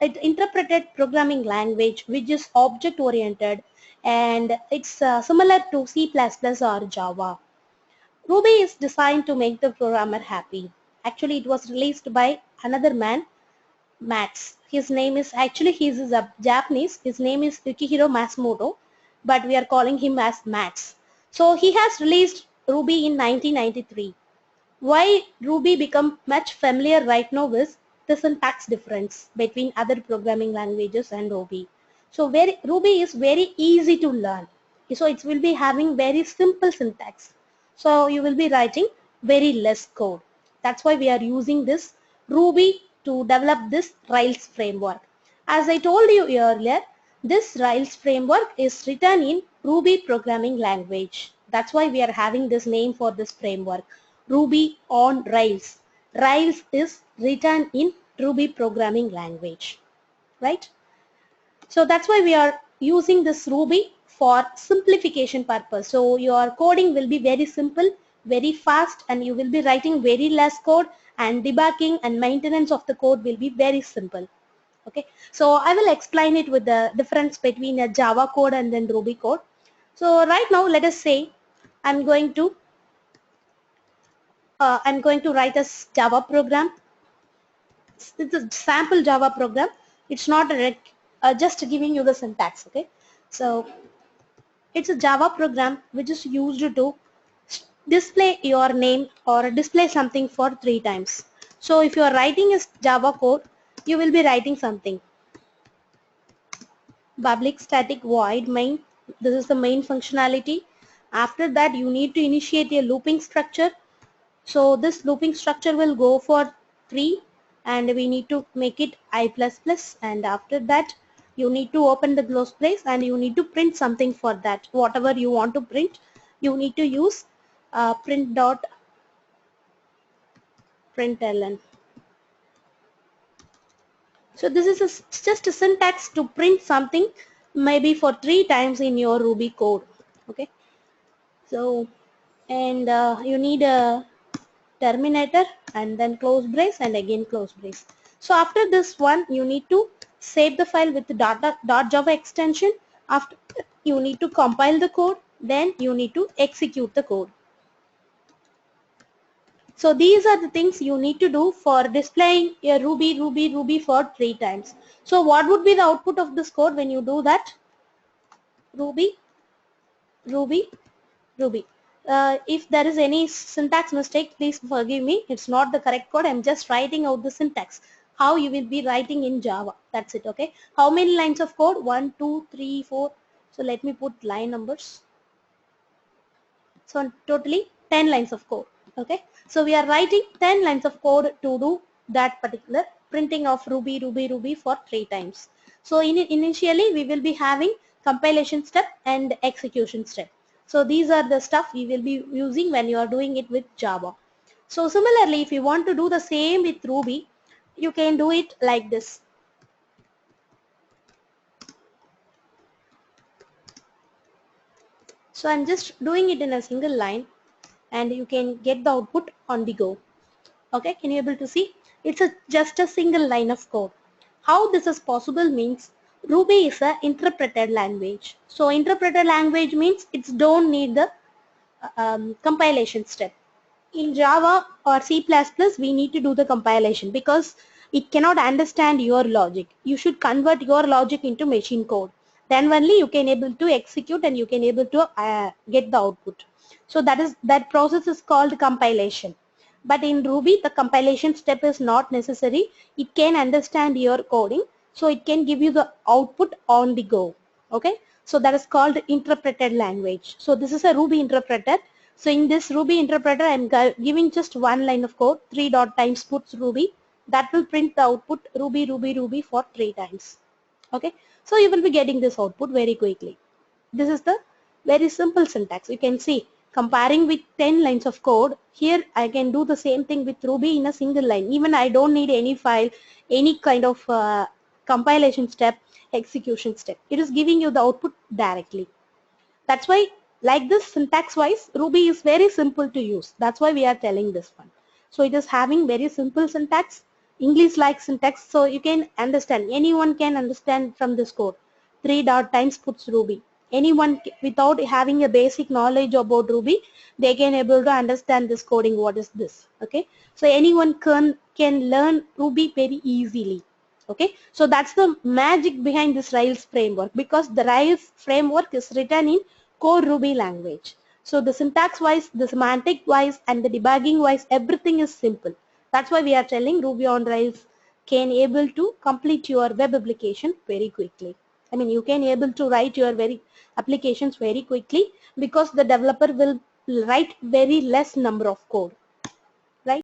interpreted programming language which is object oriented, and it's similar to C++ or Java. Ruby is designed to make the programmer happy. Actually, it was released by another man, Mats. His name is actually he's a Japanese. His name is Yukihiro Matsumoto, but we are calling him as Mats. So he has released Ruby in 1993. Why Ruby become much familiar right now is the syntax difference between other programming languages and Ruby. So Ruby is very easy to learn. So it will be having very simple syntax. So you will be writing very less code. That's why we are using this Ruby to develop this Rails framework. As I told you earlier, this Rails framework is written in Ruby programming language. That's why we are having this name for this framework. Ruby on Rails. Rails is written in Ruby programming language, right? So that's why we are using this Ruby for simplification purpose. So your coding will be very simple, very fast, and you will be writing very less code, and debugging and maintenance of the code will be very simple. Okay, so I will explain it with the difference between a Java code and then Ruby code. So right now let us say I'm going to write a Java program. It's a sample Java program. It's not just giving you the syntax. Okay, so it's a Java program which is used to display your name or display something for 3 times. So if you are writing a Java code, you will be writing something. Public static void main. This is the main functionality. After that, you need to initiate a looping structure. So this looping structure will go for 3, and we need to make it I++, and after that you need to open the close brace and you need to print something for that. Whatever you want to print, you need to use print.println. So this is just a syntax to print something maybe for 3 times in your Ruby code. Okay, so and you need a terminator and then close brace and again close brace. So after this one, you need to save the file with the .java extension. After you need to compile the code, then you need to execute the code. So these are the things you need to do for displaying a Ruby for 3 times. So what would be the output of this code when you do that? Ruby. If there is any syntax mistake, please forgive me. It's not the correct code. I'm just writing out the syntax. How you will be writing in Java. That's it. Okay. How many lines of code? 1, 2, 3, 4. So let me put line numbers. So totally 10 lines of code. Okay. So we are writing 10 lines of code to do that particular printing of Ruby for 3 times. So initially we will be having compilation step and execution step. So these are the stuff we will be using when you are doing it with Java. So similarly, if you want to do the same with Ruby, you can do it like this. So I'm just doing it in a single line, and you can get the output on the go. Okay, can you able to see? It's just a single line of code. How this is possible means Ruby is a interpreted language. So interpreted language means it don't need the compilation step. In Java or C++, we need to do the compilation because it cannot understand your logic. You should convert your logic into machine code. Then only you can able to execute and you can able to get the output. So that process is called compilation. But in Ruby, the compilation step is not necessary. It can understand your coding, so it can give you the output on the go. Okay, so that is called interpreted language. So this is a Ruby interpreter. So in this Ruby interpreter, I am giving just one line of code, 3 dot times puts Ruby. That will print the output Ruby for 3 times. Okay, so you will be getting this output very quickly. This is the very simple syntax. You can see comparing with 10 lines of code, here I can do the same thing with Ruby in a single line. Even I don't need any file, any kind of compilation step, execution step. It is giving you the output directly. That's why, like this syntax wise, Ruby is very simple to use. That's why we are telling this one. So it is having very simple syntax, English-like syntax, so you can understand. Anyone can understand from this code. 3 times puts Ruby. Anyone without having a basic knowledge about Ruby, they can able to understand this coding. What is this? Okay, so anyone can learn Ruby very easily. Okay, so that's the magic behind this Rails framework, because the Rails framework is written in core Ruby language. So the syntax wise, the semantic wise, and the debugging wise, everything is simple. That's why we are telling Ruby on Rails can able to complete your web application very quickly. I mean, you can able to write your very applications very quickly, because the developer will write very less number of code, right?